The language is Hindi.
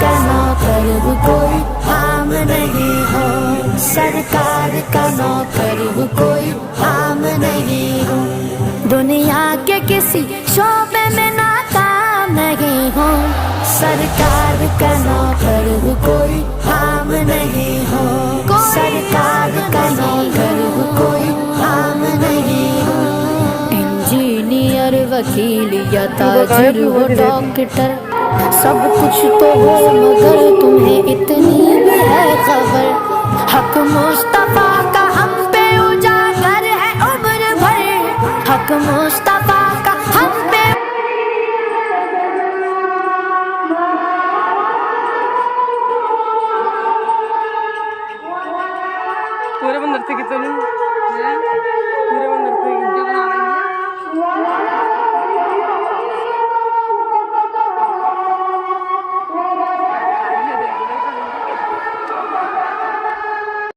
का नौकर हूँ कोई आम नहीं हो, सरकार का नौकर हूँ कोई आम नहीं हूँ। दुनिया के किसी शोबे में नाकाम नहीं हूँ, सरकार का नौकर हूँ कोई आम नहीं हो, सरकार का नौकर हूँ कोई आम नहीं हो। इंजीनियर, वकील या ताजिर हो डॉक्टर, सब कुछ तो हो मगर तुम्हें इतनी भी है खबर, हक मुस्तफा का हम पे उजागर है उम्र भर, हक मुस्तफा का हम पे। पूरे बंदर थे कितने